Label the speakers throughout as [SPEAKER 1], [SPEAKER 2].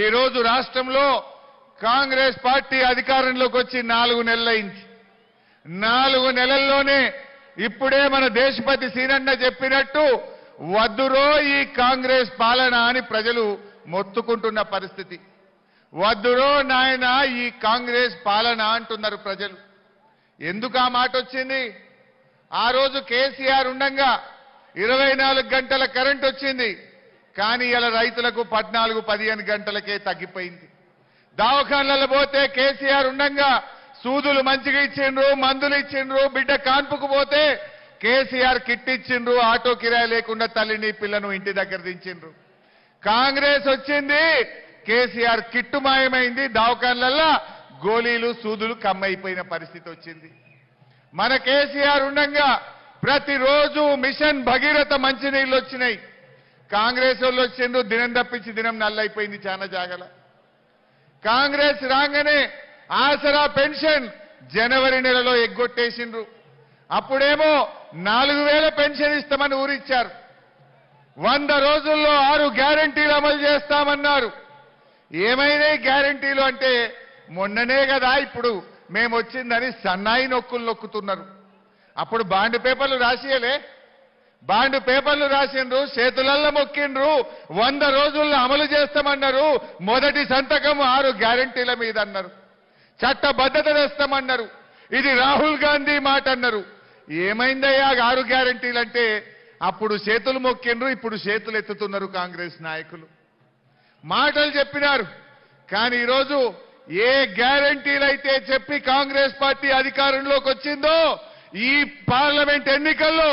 [SPEAKER 1] ఈ రోజు రాష్ట్రంలో కాంగ్రెస్ పార్టీ అధికారంలోకి వచ్చి 4 నెలలైంది. 4 నెలల్లోనే ఇప్పుడే మన దేశపతి సీనన్న చెప్పినట్టు వద్దురో ఈ కాంగ్రెస్ పాలన అని ప్రజలు మొత్తుకుంటున్న పరిస్థితి. వద్దురో నాయన ఈ కాంగ్రెస్ పాలన అంటున్నారు ప్రజలు. ఎందుకు ఆ మాట వచ్చింది? ఆ రోజు కేసీఆర్ ఉండంగా 24 గంటల కరెంట్ వచ్చింది. కానీ ఇలా రైతులకు 14-15 గంటలకే తగ్గిపోయింది. దవాఖానలలో పోతే కేసీఆర్ ఉండంగా సూదులు మంచిగా ఇచ్చిండ్రు, మందులు ఇచ్చిండ్రు. బిడ్డ కాన్పుకు పోతే కేసీఆర్ కిట్ ఇచ్చిండ్రు. ఆటో కిరాయి లేకుండా తల్లిని పిల్లను ఇంటి దగ్గర దించిండ్రు. కాంగ్రెస్ వచ్చింది, కేసీఆర్ కిట్టు మాయమైంది. దవాఖానలలో గోళీలు సూదులు కమ్మైపోయిన పరిస్థితి వచ్చింది. మన కేసీఆర్ ఉండంగా ప్రతిరోజు మిషన్ భగీరథ మంచినీళ్ళు వచ్చినాయి. కాంగ్రెస్ వాళ్ళు వచ్చిండ్రు, దినం తప్పించి దినం నల్లైపోయింది చాలా జాగల. కాంగ్రెస్ రాగానే ఆసరా పెన్షన్ జనవరి నెలలో ఎగ్గొట్టేసిండ్రు. అప్పుడేమో 4000 పెన్షన్ ఇస్తామని ఊరిచ్చారు. 100 రోజుల్లో 6 గ్యారంటీలు అమలు చేస్తామన్నారు. ఏమైనా గ్యారంటీలు అంటే మొన్ననే కదా ఇప్పుడు మేము వచ్చిందని సన్నాయి నొక్కులు నొక్కుతున్నారు. అప్పుడు బాండ్ పేపర్లు రాసియలే, బాండ్ పేపర్లు రాసిండ్రు, చేతులల్లో మొక్కిండ్రు. 100 రోజుల్లో అమలు చేస్తామన్నారు. మొదటి సంతకం 6 గ్యారంటీల మీద అన్నారు. చట్టబద్ధత తెస్తామన్నారు. ఇది రాహుల్ గాంధీ మాట అన్నారు. ఏమైందయ్యా 6 గ్యారంటీలు అంటే? అప్పుడు చేతులు మొక్కిండ్రు, ఇప్పుడు చేతులు ఎత్తుతున్నారు కాంగ్రెస్ నాయకులు. మాటలు చెప్పినారు, కానీ ఈరోజు ఏ గ్యారంటీలు అయితే చెప్పి కాంగ్రెస్ పార్టీ అధికారంలోకి వచ్చిందో ఈ పార్లమెంట్ ఎన్నికల్లో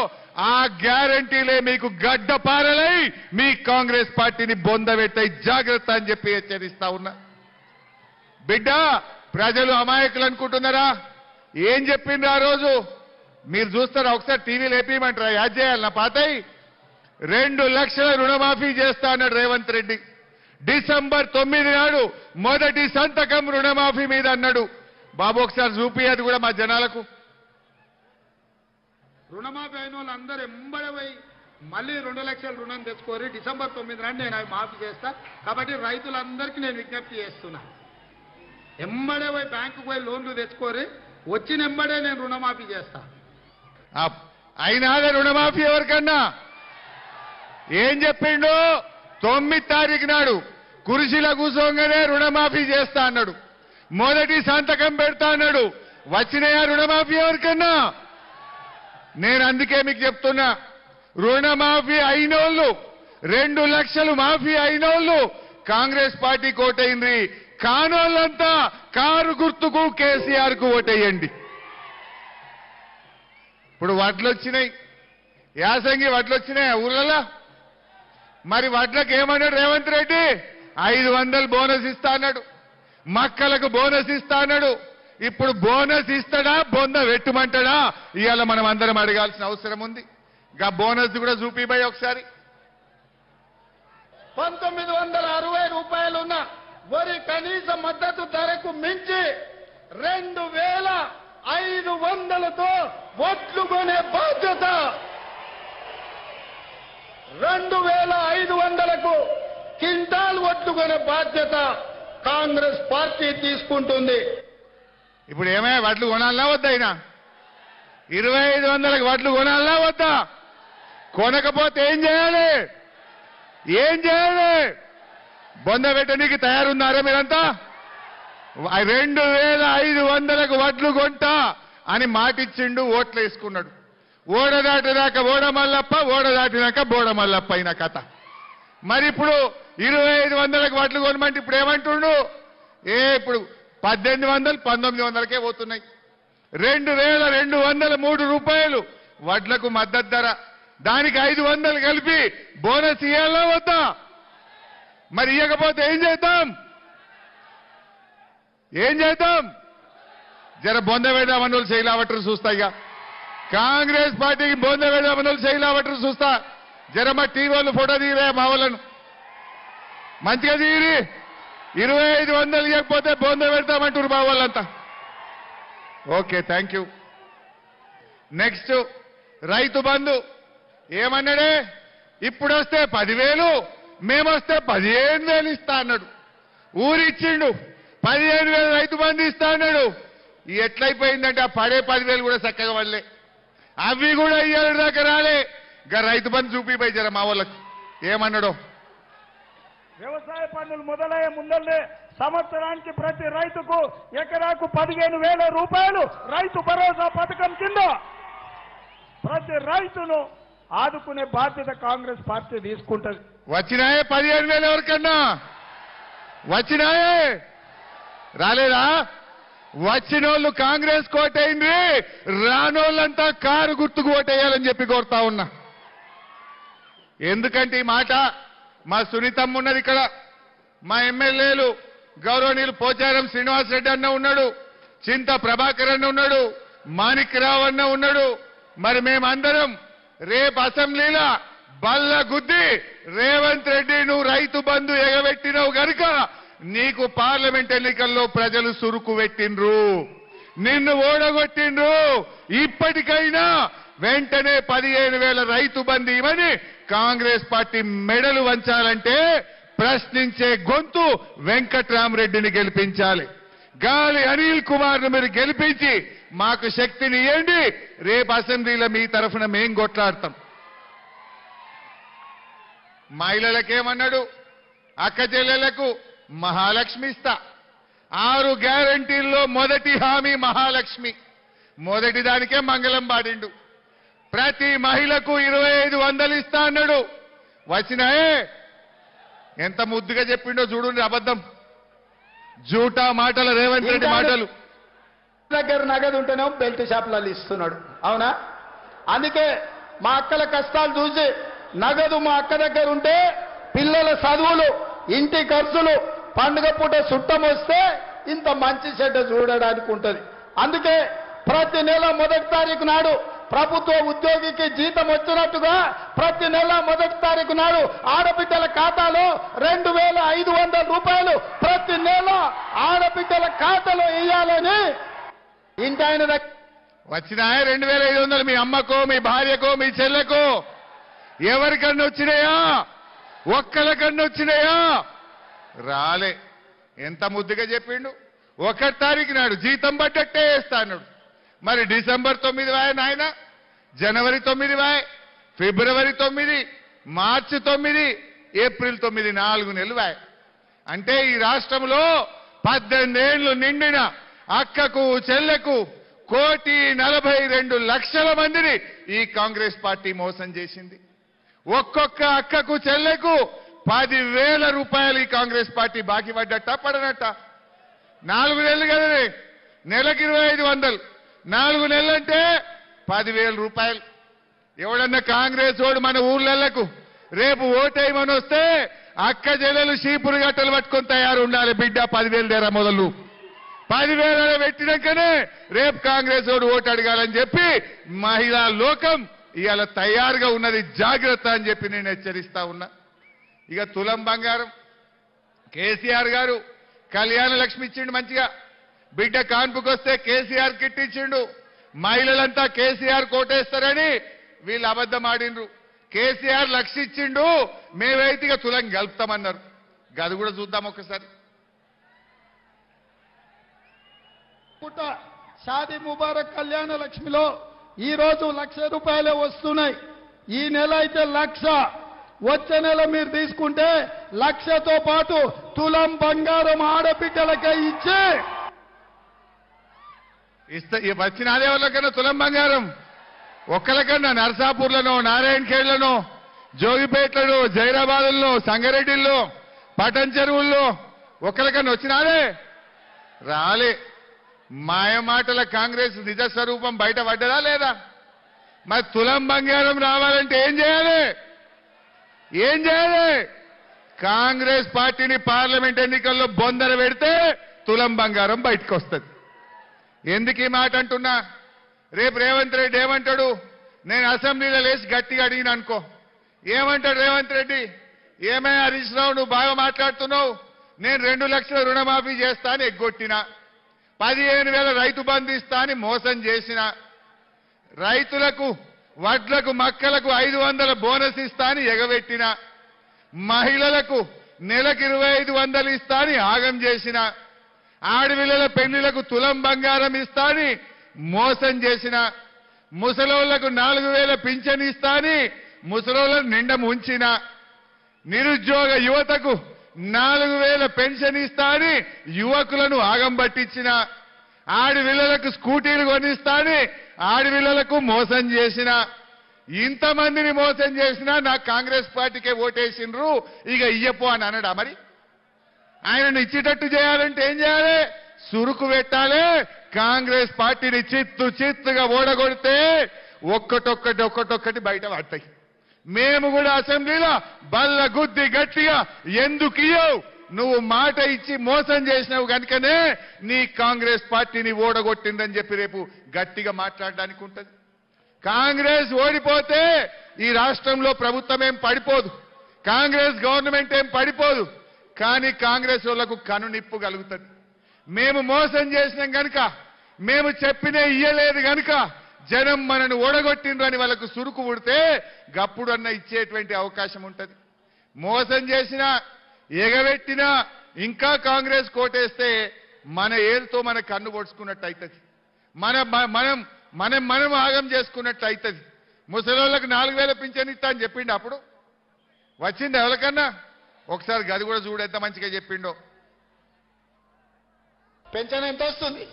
[SPEAKER 1] ఆ గ్యారంటీలే మీకు గడ్డపారలై మీ కాంగ్రెస్ పార్టీని బొందబెట్టాయి. జాగ్రత్త అని చెప్పి హెచ్చరిస్తా ఉన్నా. బిడ్డ, ప్రజలు అమాయకులు అనుకుంటున్నారా? ఏం చెప్పిండ్రు ఆ రోజు? మీరు చూస్తారా? ఒకసారి టీవీ లేపేయమంటారా? యాడ్ చేయాలి నా పాతయి. 2 లక్షల రుణమాఫీ చేస్తా అన్నాడు రేవంత్ రెడ్డి. డిసెంబర్ 9 నాడు మొదటి సంతకం రుణమాఫీ మీద అన్నాడు. బాబు ఒకసారి చూపి అది కూడా మా జనాలకు.
[SPEAKER 2] రుణమాఫీ అయిన వాళ్ళందరూ ఎంబడవై మళ్ళీ 2 లక్షల రుణం తెచ్చుకోరి. డిసెంబర్ 9 నాడు నేను అవి మాఫీ చేస్తా. కాబట్టి రైతులందరికీ నేను విజ్ఞప్తి చేస్తున్నా, ఎంబడవై బ్యాంకుకు పోయి లోన్లు తెచ్చుకోరి. వచ్చిన ఎంబడే నేను రుణమాఫీ చేస్తా.
[SPEAKER 1] అయినాదే రుణమాఫీ ఎవరికన్నా? ఏం చెప్పిండు? 9 తారీఖు నాడు కుర్చీలో కూర్చోగానే రుణమాఫీ చేస్తా అన్నాడు. మొదటి సంతకం పెడతా అన్నాడు. వచ్చినాయా రుణమాఫీ ఎవరికన్నా? నేను అందుకే మీకు చెప్తున్నా, రుణమాఫీ అయినోళ్ళు 2 లక్షలు మాఫీ అయినోళ్ళు కాంగ్రెస్ పార్టీకి ఓటైంది. కానోళ్ళంతా కారు గుర్తుకు కేసీఆర్ కు ఓటేయండి. ఇప్పుడు వడ్లు వచ్చినాయి, యాసంగి వడ్లు వచ్చినాయి ఊర్లలో. మరి వడ్లకు ఏమన్నాడు రేవంత్ రెడ్డి? 500 బోనస్ ఇస్తా అన్నాడు. మక్కలకు బోనస్ ఇస్తా అన్నాడు. ఇప్పుడు బోనస్ ఇస్తాడా, బొంద వెట్టుమంటాడా? ఇవాళ మనం అందరం అడగాల్సిన అవసరం ఉంది. గా బోనస్ కూడా చూపిపోయి ఒకసారి.
[SPEAKER 2] 1960 రూపాయలున్న వరి కనీస మద్దతు ధరకు మించి 2500తో వడ్లు కొనే బాధ్యత, 2500కు క్వింటాల్ వడ్లు కొనే బాధ్యత కాంగ్రెస్ పార్టీ తీసుకుంటుంది.
[SPEAKER 1] ఇప్పుడు ఏమైనా వడ్లు కొనాలన్నా వద్దా? అయినా 2500లకు వడ్లు కొనాలన్నా వద్దా? కొనకపోతే ఏం చేయాలి? ఏం చేయాలి? బొంద పెట్టడానికి తయారున్నారా మీరంతా? 2500లకు వడ్లు కొంటా అని మాటిచ్చిండు, ఓట్లు వేసుకున్నాడు. ఓడ దాటినాక ఓడ మల్లప్ప, ఓడ దాటినాక బోడ మల్లప్ప అయిన కథ. మరి ఇప్పుడు 2500లకు వడ్లు కొనమంటే ఇప్పుడు ఏమంటుండు? ఇప్పుడు 1800, 1900కే పోతున్నాయి. 2203 రూపాయలు వడ్లకు మద్దతు ధర. దానికి 500 కలిపి బోనస్ ఇవ్వాలా వద్దా? మరి ఇవ్వకపోతే ఏం చేద్దాం? ఏం చేద్దాం? జర బొంద వేద్దామని వాళ్ళు శైలావటరు చూస్తా. ఇక కాంగ్రెస్ పార్టీకి బొంద వేద్దామని వాళ్ళు శైలావటరు చూస్తా. జర మా టీవీ వాళ్ళు ఫోటో తీరే, మా వాళ్ళను మంచిగా తీరి. 2500 ఇవ్వకపోతే బొంద పెడతామంటారు మా వాళ్ళంతా. Okay, thank you. Next Rythu Bandhu ఏమన్నాడే? ఇప్పుడు వస్తే 10,000, మేమొస్తే 15,000 ఇస్తా అన్నాడు. ఊరిచ్చిండు 15,000 రైతు బంధు ఇస్తా అన్నాడు. ఎట్లయిపోయిందంటే ఆ పడే 10,000 కూడా చక్కగా వల్లే, అవి కూడా ఇయ్యాలి దాకా రాలే. గా రైతు బంధు చూపిపోయి జర మా వాళ్ళకు ఏమన్నాడో.
[SPEAKER 3] వ్యవసాయ పనులు మొదలయ్యే ముందల్లే సంవత్సరానికి ప్రతి రైతుకు ఎకరాకు 15,000 రూపాయలు రైతు భరోసా పథకం కింద ప్రతి రైతును ఆదుకునే బాధ్యత కాంగ్రెస్ పార్టీ తీసుకుంటది.
[SPEAKER 1] వచ్చినాయే 15,000 ఎవరికన్నా వచ్చినాయే? రాలేదా? వచ్చినోళ్ళు కాంగ్రెస్ కోటైంది, రానోళ్ళంతా కారు గుర్తుకు ఓటేయాలని చెప్పి కోరుతా ఉన్నా. ఎందుకంటే ఈ మాట మా సునీతమ్మ ఉన్నది ఇక్కడ, మా ఎమ్మెల్యేలు గౌరవనీయులు పోచారం శ్రీనివాసరెడ్డి అన్న ఉన్నాడు, చింత ప్రభాకర్ అన్న ఉన్నాడు, మాణిక్యరావు అన్న ఉన్నాడు. మరి మేమందరం రేపు అసెంబ్లీలో బల్ల గుద్ది రేవంత్ రెడ్డి నువ్వు రైతు బంధు ఎగబెట్టినవు గనుక నీకు పార్లమెంట్ ఎన్నికల్లో ప్రజలు సురుకు పెట్టిండ్రు, నిన్ను ఓడగొట్టిండ్రు. ఇప్పటికైనా వెంటనే 15,000 రైతు బంధు ఇవ్వని కాంగ్రెస్ పార్టీ మెడలు వంచాలంటే ప్రశ్నించే గొంతు వెంకట్రామరెడ్డిని గెలిపించాలి. గాలి అనిల్ కుమార్ను మీరు గెలిపించి మాకు శక్తిని ఇవ్వండి. రేపు అసెంబ్లీలో మీ తరఫున మేం కొట్లాడతాం. మహిళలకేమన్నాడు? అక్క చెల్లెలకు మహాలక్ష్మి ఇస్తా. 6 గ్యారంటీల్లో మొదటి హామీ మహాలక్ష్మి. మొదటి దానికే మంగళం పాడిండు. ప్రతి మహిళకు 2,500 ఇస్తా అన్నాడు. వచ్చినాయే? ఎంత ముద్దుగా చెప్పిండో చూడండి. అబద్ధం, జూటా మాటల రేవంత్ రెడ్డి మాటలు.
[SPEAKER 2] దగ్గర నగదు ఉంటేనే బెల్ట్ షాపులలో ఇస్తున్నాడు, అవునా? అందుకే మా అక్కల కష్టాలు చూసి నగదు మా అక్క దగ్గర ఉంటే పిల్లల చదువులు, ఇంటి ఖర్చులు, పండుగ పూట చుట్టం వస్తే ఇంత మంచి చెడ్డ చూడడానికి ఉంటది. అందుకే ప్రతి నెల 1వ తారీఖు నాడు ప్రభుత్వ ఉద్యోగికి జీతం వచ్చినట్టుగా ప్రతి నెల 1వ తారీఖు నాడు ఆడబిడ్డల ఖాతాలో 2,500 రూపాయలు ప్రతి నెల ఆడబిడ్డల ఖాతాలో వేయాలని ఇంటి ఆయన
[SPEAKER 1] వచ్చినాయా? 2,500 మీ అమ్మకో, మీ భార్యకో, మీ చెల్లెకో ఎవరికన్నా వచ్చినాయా? ఒక్కరికన్నా వచ్చినాయా? రాలే. ఎంత ముద్దుగా చెప్పిండు. 1వ తారీఖు నాడు జీతం పడ్డట్టే వేస్తా అన్నాడు. మరి డిసెంబర్ 9 వాయ నాయన, జనవరి 9 వాయ, ఫిబ్రవరి 9, మార్చి 9, ఏప్రిల్ 9, 4 నెలలు వాయ. అంటే ఈ రాష్ట్రంలో 18 ఏళ్లు నిండిన అక్కకు చెల్లెకు 1,42,00,000 మందిని ఈ కాంగ్రెస్ పార్టీ మోసం చేసింది. ఒక్కొక్క అక్కకు చెల్లెకు 10,000 రూపాయలు ఈ కాంగ్రెస్ పార్టీ బాకీ పడ్డట్ట పడనట్ట? 4 నెలలు కదనే, నెలకు 2,500, 4 నెలలంటే 10,000 రూపాయలు. ఎవడన్నా కాంగ్రెస్ వాడు మన ఊర్లకు రేపు ఓటేయమని వస్తే అక్క చెల్లెలు చీపురు గట్టలు పట్టుకొని తయారు ఉండాలి. బిడ్డ 10,000 దేరా మొదలు 10,000 పెట్టినాకనే రేపు కాంగ్రెస్ వాడు ఓటు అడగాలని చెప్పి మహిళా లోకం ఇవాళ తయారుగా ఉన్నది. జాగ్రత్త అని చెప్పి నేను హెచ్చరిస్తా ఉన్నా. ఇక తులం బంగారం కేసీఆర్ గారు కళ్యాణ లక్ష్మి ఇచ్చిండు మంచిగా. బిడ్డ కాన్పుకొస్తే కేసీఆర్ కిట్ ఇచ్చిండు. మహిళలంతా కేసీఆర్ కోటేస్తారని వీళ్ళు అబద్ధం ఆడిండ్రు. కేసీఆర్ లక్ష ఇచ్చిండు, మేమైతే ఇక తులం గలుపుతామన్నారు. గది కూడా చూద్దాం ఒకసారి.
[SPEAKER 2] పుట్ట షాదీ ముబారక్ కళ్యాణ లక్ష్మిలో ఈ రోజు 1,00,000 రూపాయలే వస్తున్నాయి. ఈ నెల అయితే 1,00,000, వచ్చే నెల మీరు తీసుకుంటే 1,00,000తో పాటు తులం బంగారం ఆడబిడ్డలకే
[SPEAKER 1] ఇస్తే వచ్చిన అదే వాళ్ళకన్నా తులం బంగారం ఒక్కరికన్నా నర్సాపూర్లను, నారాయణ ఖేడ్లను, జోగిపేట్లను, జైరాబాదుల్లో, సంగారెడ్డిల్లో, పటన్ చెరువుల్లో ఒక్కరికన్నా వచ్చినారే? రాలే. మాయమాటల కాంగ్రెస్ నిజ స్వరూపం బయట పడ్డదా లేదా? మరి తులం బంగారం రావాలంటే ఏం చేయాలి? ఏం చేయాలి? కాంగ్రెస్ పార్టీని పార్లమెంట్ ఎన్నికల్లో బొందర పెడితే తులం బంగారం బయటకు వస్తుంది. ఎందుకు ఈ మాట అంటున్నా? రేపు రేవంత్ రెడ్డి ఏమంటాడు? నేను అసెంబ్లీలో లేచి గట్టిగా అడిగిన అనుకో, ఏమంటాడు రేవంత్ రెడ్డి? ఏమే హరీష్ రావు నువ్వు బాగా మాట్లాడుతున్నావు, నేను 2 లక్షల రుణమాఫీ చేస్తా అని ఎగ్గొట్టినా, 15,000 రైతు బంధు ఇస్తా అని మోసం చేసిన, రైతులకు వడ్లకు మక్కలకు 500 బోనస్ ఇస్తా అని ఎగబెట్టిన, మహిళలకు నెలకు 2500 ఇస్తా అని ఆగం చేసిన, ఆడపిల్లల పెళ్లిలకు తులం బంగారం ఇస్తా అని మోసం చేసిన, ముసలోళ్లకు 4000 పింఛన్ ఇస్తా అని ముసలోళ్లను నిండ ముంచిన, నిరుద్యోగ యువతకు 4000 పెన్షన్ ఇస్తా అని యువకులను ఆగం పట్టించిన, ఆడపిల్లలకు స్కూటీలు కొనిస్తా అని ఆడపిల్లలకు మోసం చేసిన, ఇంతమందిని మోసం చేసినా నాకు కాంగ్రెస్ పార్టీకే ఓటేసిండ్రు ఇక ఇయ్యపో అని అన్నాడా? మరి ఆయనను ఇచ్చేటట్టు చేయాలంటే ఏం చేయాలి? సురుకు పెట్టాలి. కాంగ్రెస్ పార్టీని చిత్తుగా ఓడగొడితే ఒక్కటొక్కటి బయట పడతాయి. మేము కూడా అసెంబ్లీలో బల్ల గుద్ది గట్టిగా ఎందుకు ఇయ్యవు, నువ్వు మాట ఇచ్చి మోసం చేసినావు కనుకనే నీ కాంగ్రెస్ పార్టీని ఓడగొట్టిందని చెప్పి రేపు గట్టిగా మాట్లాడడానికి ఉంటుంది. కాంగ్రెస్ ఓడిపోతే ఈ రాష్ట్రంలో ప్రభుత్వం ఏం పడిపోదు, కాంగ్రెస్ గవర్నమెంట్ ఏం పడిపోదు. కానీ కాంగ్రెస్ వాళ్లకు కనునిప్పు కలుగుతుంది. మేము మోసం చేసినాం గనుక, మేము చెప్పినే ఇయ్యలేదు గనుక జనం మనను ఓడగొట్టిండ్రని వాళ్ళకు సురుకు పుడితే గప్పుడన్నా ఇచ్చేటువంటి అవకాశం ఉంటుంది. మోసం చేసినా ఎగబెట్టినా ఇంకా కాంగ్రెస్ కోటేస్తే మన ఏరుతో మన కన్ను పొడుచుకున్నట్టు అవుతుంది, మనం ఆగం చేసుకున్నట్టు అవుతుంది. ముసలోళ్ళకు 4000 పింఛన్ ఇస్తా అని చెప్పిండు, అప్పుడు వచ్చింది ఎవరికన్నా? ఒకసారి గది కూడా చూడు ఎంత మంచిగా చెప్పిండో.
[SPEAKER 2] పెన్షన్ ఎంత వస్తుంది?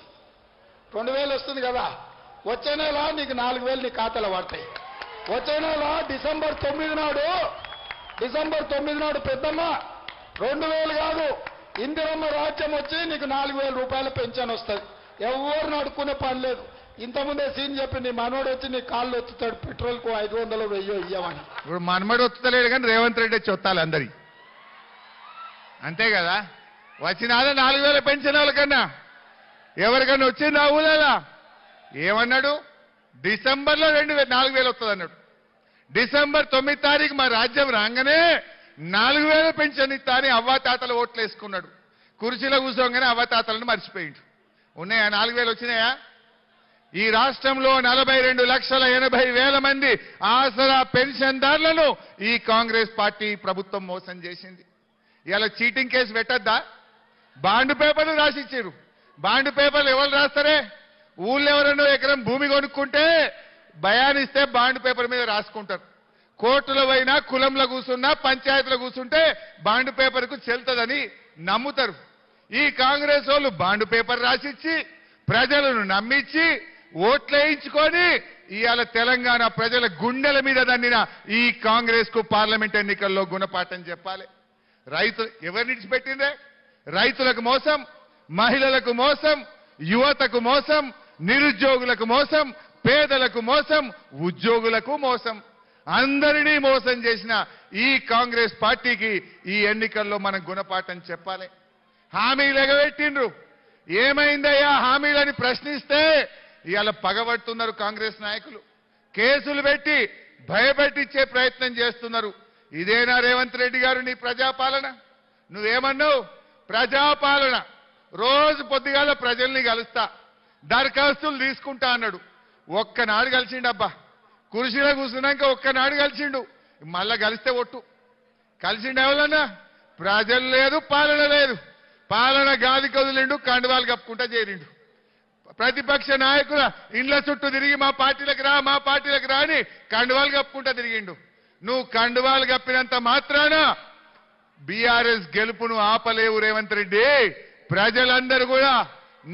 [SPEAKER 2] 2000 వస్తుంది కదా. వచ్చే నెల నీకు 4000 నీ ఖాతాలో పడతాయి. వచ్చే నెల డిసెంబర్ 9 నాడు పెద్దమ్మ 2000 కాదు, ఇందిరమ్మ రాజ్యం వచ్చి నీకు 4000 రూపాయల పెన్షన్ వస్తుంది. ఎవరు అడుక్కునే పని లేదు. ఇంతకుముందే సీన్ చెప్పి నీ మనోడు వచ్చి నీ కాళ్ళు ఒత్తుతాడు, పెట్రోల్ కు 500 1000 ఇయ్యమని.
[SPEAKER 1] ఇప్పుడు మనమడు ఒత్తుతలేడు కానీ రేవంత్ రెడ్డి వచ్చి ఒత్తాలి అందరి, అంతే కదా. వచ్చినాదా 4000 పెన్షన్ వాళ్ళకన్నా? ఎవరికన్నా వచ్చింది ఆ ఊళ్ళలా? ఏమన్నాడు? డిసెంబర్లో 4000 వస్తుంది అన్నాడు. డిసెంబర్ 9 తారీఖు మా రాజ్యం రాగానే 4000 పెన్షన్ ఇస్తా అని అవ్వాతాతలు ఓట్లు వేసుకున్నాడు. కుర్చీలో కూర్చోగానే అవ్వాతాతలను మర్చిపోయిండు. ఉన్నాయా? 4000 వచ్చినాయా? ఈ రాష్ట్రంలో 42,80,000 మంది ఆసరా పెన్షన్దారులను ఈ కాంగ్రెస్ పార్టీ ప్రభుత్వం మోసం చేసింది. ఇలా చీటింగ్ కేసు పెట్టద్దా? బాండ్ పేపర్లు రాసిచ్చారు. బాండ్ పేపర్లు ఎవరు రాస్తారే? ఊళ్ళో ఎవరన్నా ఎకరం భూమి కొనుక్కుంటే భయానిస్తే బాండ్ పేపర్ మీద రాసుకుంటారు. కోర్టులో పోయినా, కులంలో కూర్చున్నా, పంచాయతీలో కూర్చుంటే బాండ్ పేపర్కు చెల్తుందని నమ్ముతారు. ఈ కాంగ్రెస్ వాళ్ళు బాండ్ పేపర్ రాసిచ్చి ప్రజలను నమ్మించి ఓట్లేయించుకొని ఇవాళ తెలంగాణ ప్రజల గుండెల మీద దన్నిన ఈ కాంగ్రెస్ కు పార్లమెంట్ ఎన్నికల్లో గుణపాఠం చెప్పాలి. రైతులు ఎవరిని విడిచిపెట్టిందే? రైతులకు మోసం, మహిళలకు మోసం, యువతకు మోసం, నిరుద్యోగులకు మోసం, పేదలకు మోసం, ఉద్యోగులకు మోసం, అందరినీ మోసం చేసిన ఈ కాంగ్రెస్ పార్టీకి ఈ ఎన్నికల్లో మనం గుణపాఠం చెప్పాలి. హామీలు ఎగబెట్టిండ్రు. ఏమైందయ్యా హామీలని ప్రశ్నిస్తే ఇవాళ పగబడుతున్నారు కాంగ్రెస్ నాయకులు. కేసులు పెట్టి భయపెట్టించే ప్రయత్నం చేస్తున్నారు. ఇదేనా రేవంత్ రెడ్డి గారు నీ ప్రజాపాలన? నువ్వేమన్నావు? ప్రజాపాలన. రోజు పొద్దుగాల ప్రజల్ని కలుస్తా, దరఖాస్తులు తీసుకుంటా అన్నాడు. ఒక్కనాడు కలిసిండబ్బా. కుర్చీలో కూర్చున్నాక ఒక్కనాడు కలిసిండు. మళ్ళా కలిస్తే ఒట్టు. కలిసిండు ఎవరన్నా? ప్రజలు లేదు, పాలన లేదు. పాలన గాది కదిలిండు, కండువాలు కప్పుకుంటా చేరిండు. ప్రతిపక్ష నాయకుల ఇండ్ల చుట్టూ తిరిగి మా పార్టీలకు రా అని కండువాలు కప్పుకుంటా తిరిగిండు. నువ్వు కండువాలు కప్పినంత మాత్రాన బీఆర్ఎస్ గెలుపును ఆపలేవు రేవంత్ రెడ్డి. ప్రజలందరూ కూడా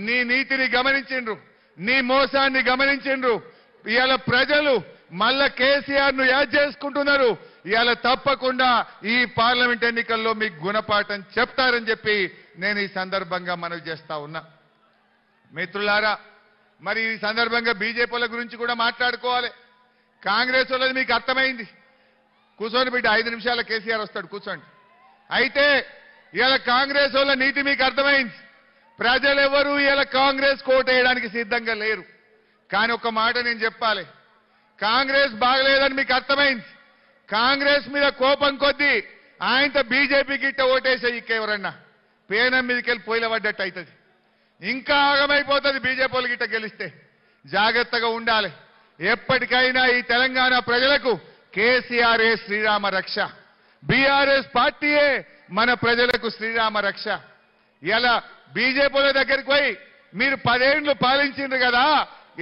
[SPEAKER 1] నీ నీతిని గమనించిండ్రు, నీ మోసాన్ని గమనించిండ్రు. ఇవాళ ప్రజలు మళ్ళా కేసీఆర్ ను యాద్ చేసుకుంటున్నారు. ఇవాళ తప్పకుండా ఈ పార్లమెంట్ ఎన్నికల్లో మీకు గుణపాఠం చెప్తారని చెప్పి నేను ఈ సందర్భంగా మనవి చేస్తా ఉన్నా. మిత్రులారా, మరి ఈ సందర్భంగా బీజేపీల గురించి కూడా మాట్లాడుకోవాలి. కాంగ్రెస్ వాళ్ళది మీకు అర్థమైంది. కూర్చొని బిడ్డ 5 నిమిషాల కేసీఆర్ వస్తాడు, కూర్చోండి. అయితే ఇవాళ కాంగ్రెస్ వాళ్ళ నీతి మీకు అర్థమైంది. ప్రజలెవరూ ఇవాళ కాంగ్రెస్ కోటేయడానికి సిద్ధంగా లేరు. కానీ ఒక మాట నేను చెప్పాలి, కాంగ్రెస్ బాగలేదని మీకు అర్థమైంది. కాంగ్రెస్ మీద కోపం కొద్దీ ఆయనతో బీజేపీకి ఇట్ట ఓటేసే ఎవరన్నా పేనం మీదకి వెళ్ళి పొయ్యిల పడ్డట్టు అవుతుంది. ఇంకా ఆగమైపోతుంది బీజేపీ వాళ్ళకి ఇట్ట గెలిస్తే. జాగ్రత్తగా ఉండాలి. ఎప్పటికైనా ఈ తెలంగాణ ప్రజలకు కేసీఆర్ఏ శ్రీరామ రక్ష, బీఆర్ఎస్ పార్టీయే మన ప్రజలకు శ్రీరామ రక్ష. ఇలా బీజేపీల దగ్గరికి పోయి మీరు 10 ఏళ్లు పాలించిండ్రు కదా,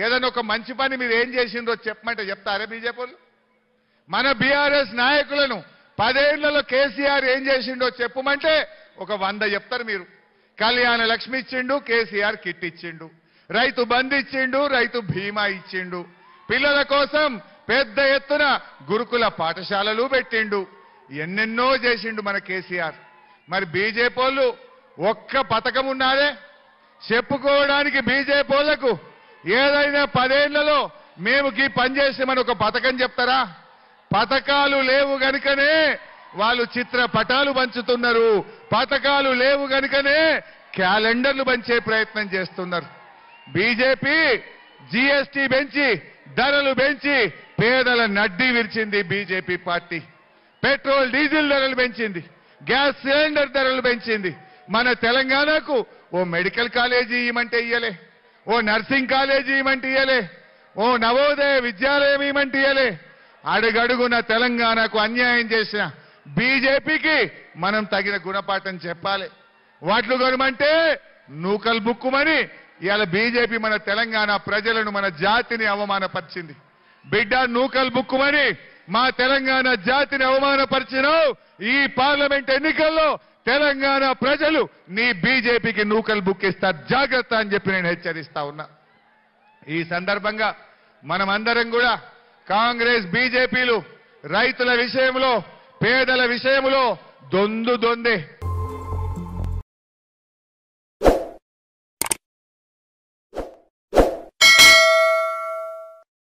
[SPEAKER 1] ఏదైనా ఒక మంచి పని మీరు ఏం చేసిండ్రో చెప్పమంటే చెప్తారా బీజేపీలు? మన బీఆర్ఎస్ నాయకులను 10 ఏళ్లలో కేసీఆర్ ఏం చేసిండో చెప్పమంటే ఒక 100 చెప్తారు మీరు. కళ్యాణ లక్ష్మి ఇచ్చిండు, కేసీఆర్ కిట్ ఇచ్చిండు, రైతు బంధు ఇచ్చిండు, రైతు బీమా ఇచ్చిండు, పిల్లల కోసం పెద్ద ఎత్తున గురుకుల పాఠశాలలు పెట్టిండు, ఎన్నెన్నో చేసిండు మన కేసీఆర్. మరి బీజేపీలు ఒక్క పథకం ఉన్నారే చెప్పుకోవడానికి? బీజేపీలకు ఏదైనా 10 ఏళ్లలో మేము ఈ పని చేసామని ఒక పథకం చెప్తారా? పథకాలు లేవు గనుకనే వాళ్ళు చిత్రపటాలు పంచుతున్నారు, పథకాలు లేవు గనుకనే క్యాలెండర్లు పంచే ప్రయత్నం చేస్తున్నారు. బీజేపీ జీఎస్టీ పెంచి ధరలు పెంచి పేదల నడ్డి విరిచింది బీజేపీ పార్టీ. పెట్రోల్ డీజిల్ ధరలు పెంచింది, గ్యాస్ సిలిండర్ ధరలు పెంచింది. మన తెలంగాణకు ఓ మెడికల్ కాలేజీ ఇవ్వమంటే ఇయ్యలే, ఓ నర్సింగ్ కాలేజీ ఇవ్వమంటే ఇయ్యలే, ఓ నవోదయ విద్యాలయం ఇవ్వమంటే ఇయ్యలే. అడుగడుగున తెలంగాణకు అన్యాయం చేసిన బీజేపీకి మనం తగిన గుణపాఠం చెప్పాలి. వాట్లు కొనమంటే నూకలు బుక్కుమని ఇవాళ బీజేపీ మన తెలంగాణ ప్రజలను, మన జాతిని అవమానపరిచింది. బిడ్డ నూకలు బుక్కుమని మా తెలంగాణ జాతిని అవమానపరిచినావు. ఈ పార్లమెంట్ ఎన్నికల్లో తెలంగాణ ప్రజలు నీ బీజేపీకి నూకలు బుక్కిస్తారు, జాగ్రత్త అని చెప్పి నేను హెచ్చరిస్తా ఉన్నా. ఈ సందర్భంగా మనమందరం కూడా కాంగ్రెస్ బీజేపీలు రైతుల విషయంలో, పేదల విషయంలో దొందే